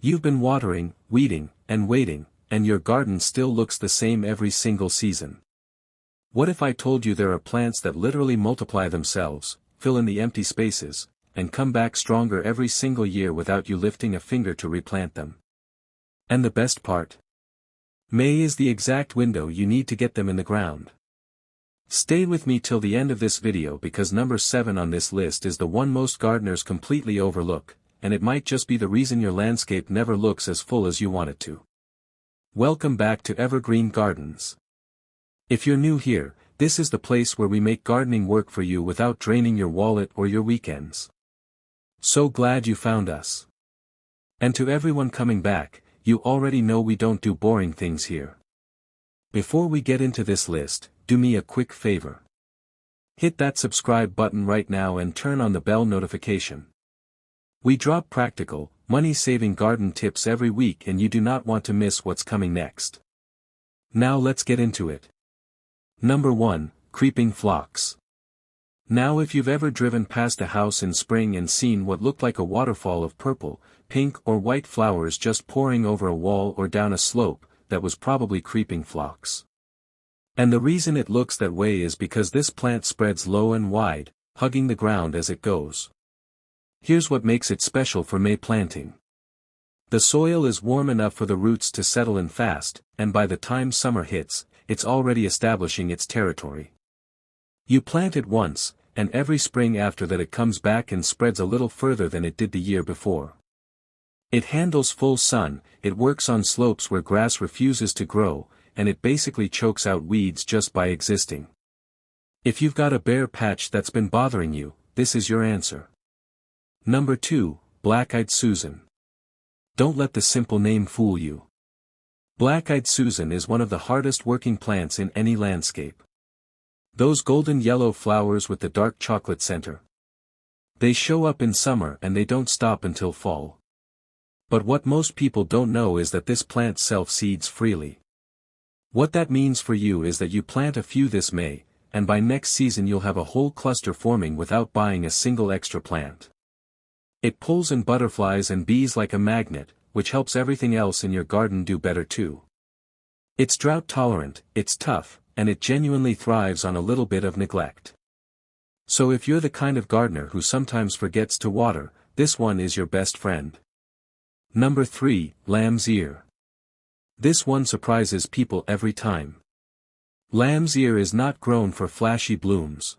You've been watering, weeding, and waiting, and your garden still looks the same every single season. What if I told you there are plants that literally multiply themselves, fill in the empty spaces, and come back stronger every single year without you lifting a finger to replant them? And the best part? May is the exact window you need to get them in the ground. Stay with me till the end of this video because number 7 on this list is the one most gardeners completely overlook, and it might just be the reason your landscape never looks as full as you want it to. Welcome back to Evergreen Gardens. If you're new here, this is the place where we make gardening work for you without draining your wallet or your weekends. So glad you found us. And to everyone coming back, you already know we don't do boring things here. Before we get into this list, do me a quick favor. Hit that subscribe button right now and turn on the bell notification. We drop practical, money-saving garden tips every week and you do not want to miss what's coming next. Now let's get into it. Number 1, Creeping Phlox. Now if you've ever driven past a house in spring and seen what looked like a waterfall of purple, pink or white flowers just pouring over a wall or down a slope, that was probably creeping phlox. And the reason it looks that way is because this plant spreads low and wide, hugging the ground as it goes. Here's what makes it special for May planting. The soil is warm enough for the roots to settle in fast, and by the time summer hits, it's already establishing its territory. You plant it once, and every spring after that it comes back and spreads a little further than it did the year before. It handles full sun, it works on slopes where grass refuses to grow, and it basically chokes out weeds just by existing. If you've got a bare patch that's been bothering you, this is your answer. Number 2, Black-Eyed Susan. Don't let the simple name fool you. Black-Eyed Susan is one of the hardest working plants in any landscape. Those golden yellow flowers with the dark chocolate center. They show up in summer and they don't stop until fall. But what most people don't know is that this plant self-seeds freely. What that means for you is that you plant a few this May, and by next season you'll have a whole cluster forming without buying a single extra plant. It pulls in butterflies and bees like a magnet, which helps everything else in your garden do better too. It's drought tolerant, it's tough, and it genuinely thrives on a little bit of neglect. So if you're the kind of gardener who sometimes forgets to water, this one is your best friend. Number 3, Lamb's Ear. This one surprises people every time. Lamb's ear is not grown for flashy blooms.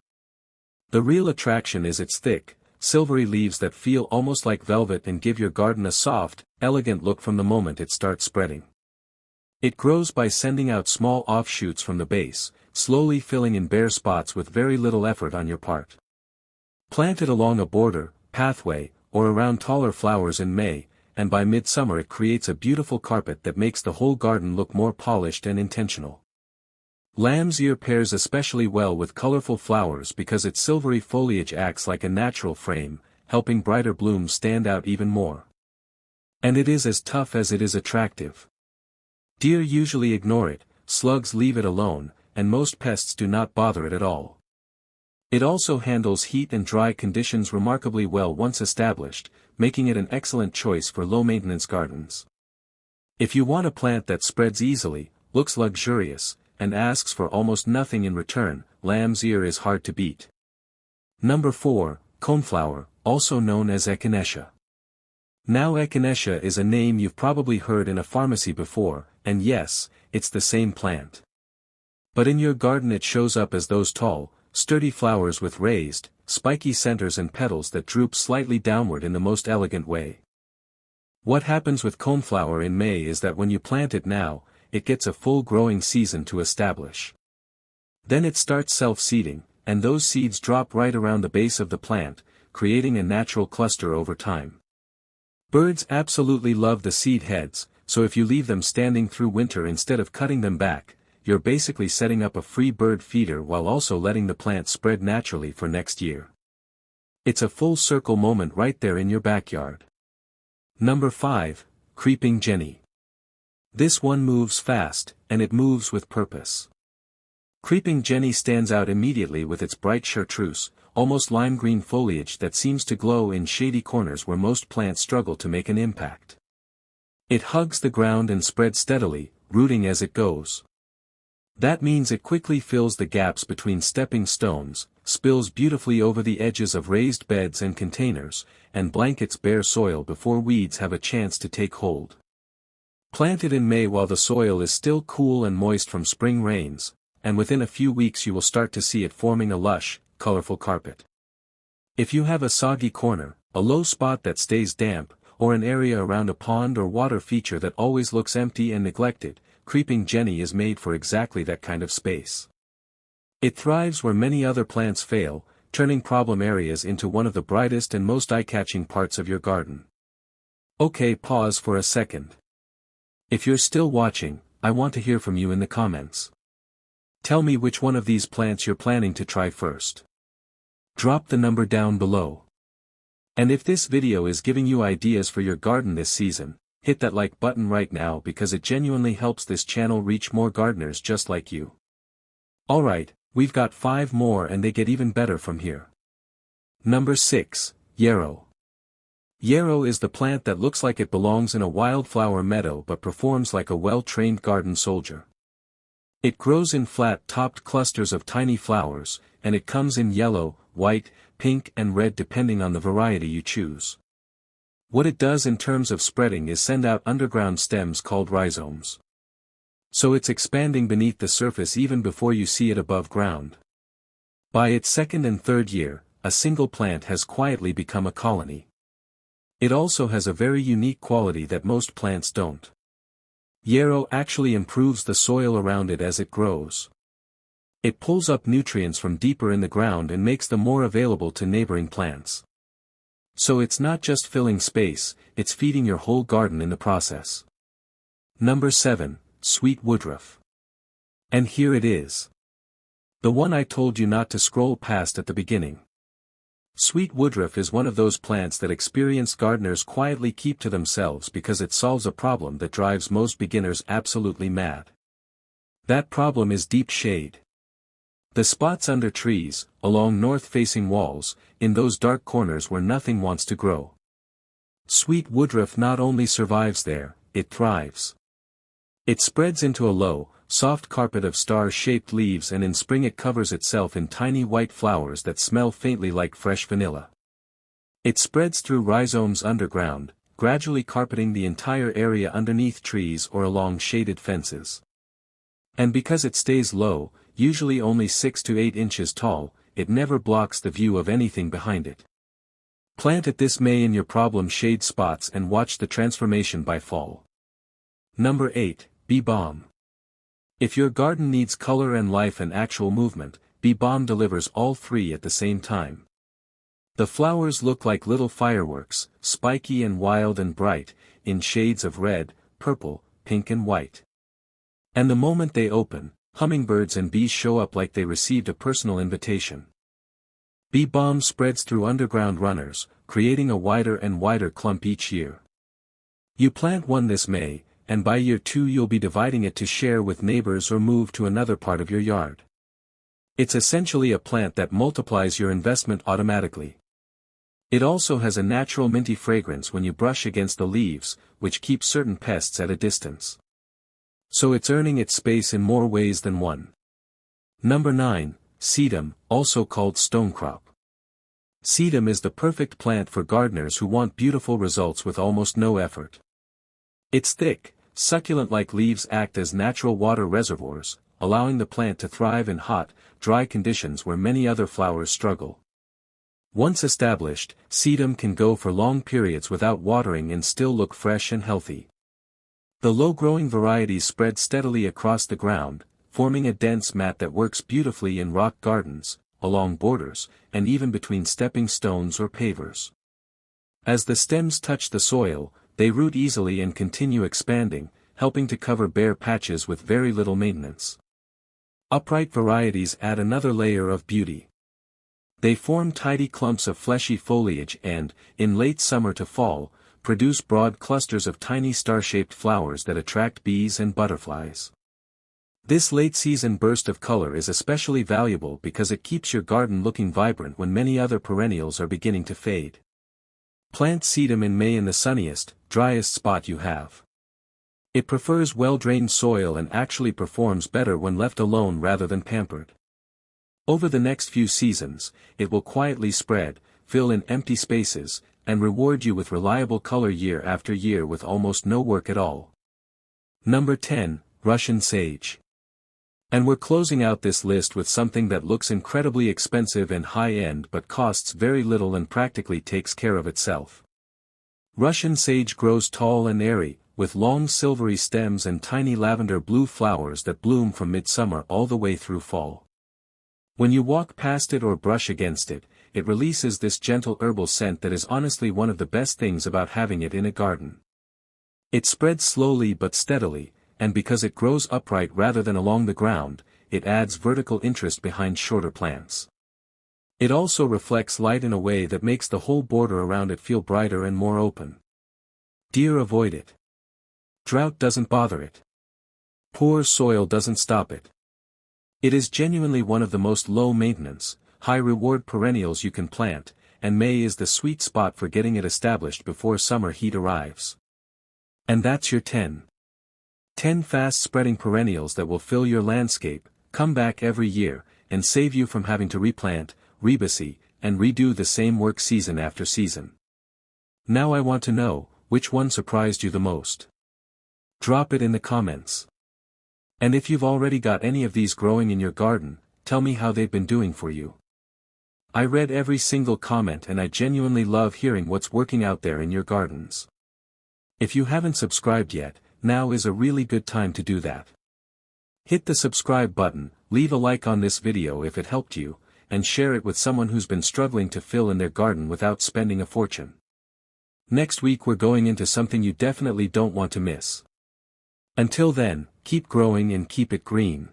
The real attraction is its thick, silvery leaves that feel almost like velvet and give your garden a soft, elegant look from the moment it starts spreading. It grows by sending out small offshoots from the base, slowly filling in bare spots with very little effort on your part. Plant it along a border, pathway, or around taller flowers in May, and by midsummer it creates a beautiful carpet that makes the whole garden look more polished and intentional. Lamb's ear pairs especially well with colorful flowers because its silvery foliage acts like a natural frame, helping brighter blooms stand out even more. And it is as tough as it is attractive. Deer usually ignore it, slugs leave it alone, and most pests do not bother it at all. It also handles heat and dry conditions remarkably well once established, making it an excellent choice for low-maintenance gardens. If you want a plant that spreads easily, looks luxurious, and asks for almost nothing in return, lamb's ear is hard to beat. Number 4, Coneflower, also known as echinacea. Now echinacea is a name you've probably heard in a pharmacy before, and yes, it's the same plant. But in your garden it shows up as those tall, sturdy flowers with raised, spiky centers and petals that droop slightly downward in the most elegant way. What happens with coneflower in May is that when you plant it now, it gets a full growing season to establish. Then it starts self-seeding, and those seeds drop right around the base of the plant, creating a natural cluster over time. Birds absolutely love the seed heads, so if you leave them standing through winter instead of cutting them back, you're basically setting up a free bird feeder while also letting the plant spread naturally for next year. It's a full circle moment right there in your backyard. Number 5, Creeping Jenny. This one moves fast, and it moves with purpose. Creeping Jenny stands out immediately with its bright chartreuse, almost lime-green foliage that seems to glow in shady corners where most plants struggle to make an impact. It hugs the ground and spreads steadily, rooting as it goes. That means it quickly fills the gaps between stepping stones, spills beautifully over the edges of raised beds and containers, and blankets bare soil before weeds have a chance to take hold. Plant it in May while the soil is still cool and moist from spring rains, and within a few weeks you will start to see it forming a lush, colorful carpet. If you have a soggy corner, a low spot that stays damp, or an area around a pond or water feature that always looks empty and neglected, Creeping Jenny is made for exactly that kind of space. It thrives where many other plants fail, turning problem areas into one of the brightest and most eye-catching parts of your garden. Okay, pause for a second. If you're still watching, I want to hear from you in the comments. Tell me which one of these plants you're planning to try first. Drop the number down below. And if this video is giving you ideas for your garden this season, hit that like button right now because it genuinely helps this channel reach more gardeners just like you. Alright, we've got 5 more and they get even better from here. Number 6, Yarrow. Yarrow is the plant that looks like it belongs in a wildflower meadow but performs like a well-trained garden soldier. It grows in flat-topped clusters of tiny flowers, and it comes in yellow, white, pink and red depending on the variety you choose. What it does in terms of spreading is send out underground stems called rhizomes. So it's expanding beneath the surface even before you see it above ground. By its second and third year, a single plant has quietly become a colony. It also has a very unique quality that most plants don't. Yarrow actually improves the soil around it as it grows. It pulls up nutrients from deeper in the ground and makes them more available to neighboring plants. So it's not just filling space, it's feeding your whole garden in the process. Number 7, Sweet Woodruff. And here it is. The one I told you not to scroll past at the beginning. Sweet woodruff is one of those plants that experienced gardeners quietly keep to themselves because it solves a problem that drives most beginners absolutely mad. That problem is deep shade. The spots under trees, along north-facing walls, in those dark corners where nothing wants to grow. Sweet woodruff not only survives there, it thrives. It spreads into a low, soft carpet of star-shaped leaves and in spring it covers itself in tiny white flowers that smell faintly like fresh vanilla. It spreads through rhizomes underground, gradually carpeting the entire area underneath trees or along shaded fences. And because it stays low, usually only 6 to 8 inches tall, it never blocks the view of anything behind it. Plant it this May in your problem shade spots and watch the transformation by fall. Number 8, Bee Balm. If your garden needs color and life and actual movement, Bee Balm delivers all 3 at the same time. The flowers look like little fireworks, spiky and wild and bright, in shades of red, purple, pink and white. And the moment they open, hummingbirds and bees show up like they received a personal invitation. Bee Balm spreads through underground runners, creating a wider and wider clump each year. You plant one this May, and by year 2 you'll be dividing it to share with neighbors or move to another part of your yard. It's essentially a plant that multiplies your investment automatically. It also has a natural minty fragrance when you brush against the leaves, which keeps certain pests at a distance. So it's earning its space in more ways than one. Number 9, Sedum, also called stonecrop. Sedum is the perfect plant for gardeners who want beautiful results with almost no effort. Its thick, succulent-like leaves act as natural water reservoirs, allowing the plant to thrive in hot, dry conditions where many other flowers struggle. Once established, sedum can go for long periods without watering and still look fresh and healthy. The low-growing varieties spread steadily across the ground, forming a dense mat that works beautifully in rock gardens, along borders, and even between stepping stones or pavers. As the stems touch the soil, they root easily and continue expanding, helping to cover bare patches with very little maintenance. Upright varieties add another layer of beauty. They form tidy clumps of fleshy foliage and, in late summer to fall, produce broad clusters of tiny star-shaped flowers that attract bees and butterflies. This late-season burst of color is especially valuable because it keeps your garden looking vibrant when many other perennials are beginning to fade. Plant sedum in May in the sunniest, driest spot you have. It prefers well-drained soil and actually performs better when left alone rather than pampered. Over the next few seasons, it will quietly spread, fill in empty spaces, and reward you with reliable color year after year with almost no work at all. Number 10, Russian Sage. And we're closing out this list with something that looks incredibly expensive and high-end but costs very little and practically takes care of itself. Russian sage grows tall and airy, with long silvery stems and tiny lavender blue flowers that bloom from midsummer all the way through fall. When you walk past it or brush against it, it releases this gentle herbal scent that is honestly one of the best things about having it in a garden. It spreads slowly but steadily, and because it grows upright rather than along the ground, it adds vertical interest behind shorter plants. It also reflects light in a way that makes the whole border around it feel brighter and more open. Deer avoid it. Drought doesn't bother it. Poor soil doesn't stop it. It is genuinely one of the most low-maintenance, high-reward perennials you can plant, and May is the sweet spot for getting it established before summer heat arrives. And that's your 10 fast-spreading perennials that will fill your landscape, come back every year, and save you from having to replant, rebusy, and redo the same work season after season. Now I want to know, which one surprised you the most? Drop it in the comments. And if you've already got any of these growing in your garden, tell me how they've been doing for you. I read every single comment and I genuinely love hearing what's working out there in your gardens. If you haven't subscribed yet, now is a really good time to do that. Hit the subscribe button, leave a like on this video if it helped you, and share it with someone who's been struggling to fill in their garden without spending a fortune. Next week we're going into something you definitely don't want to miss. Until then, keep growing and keep it green.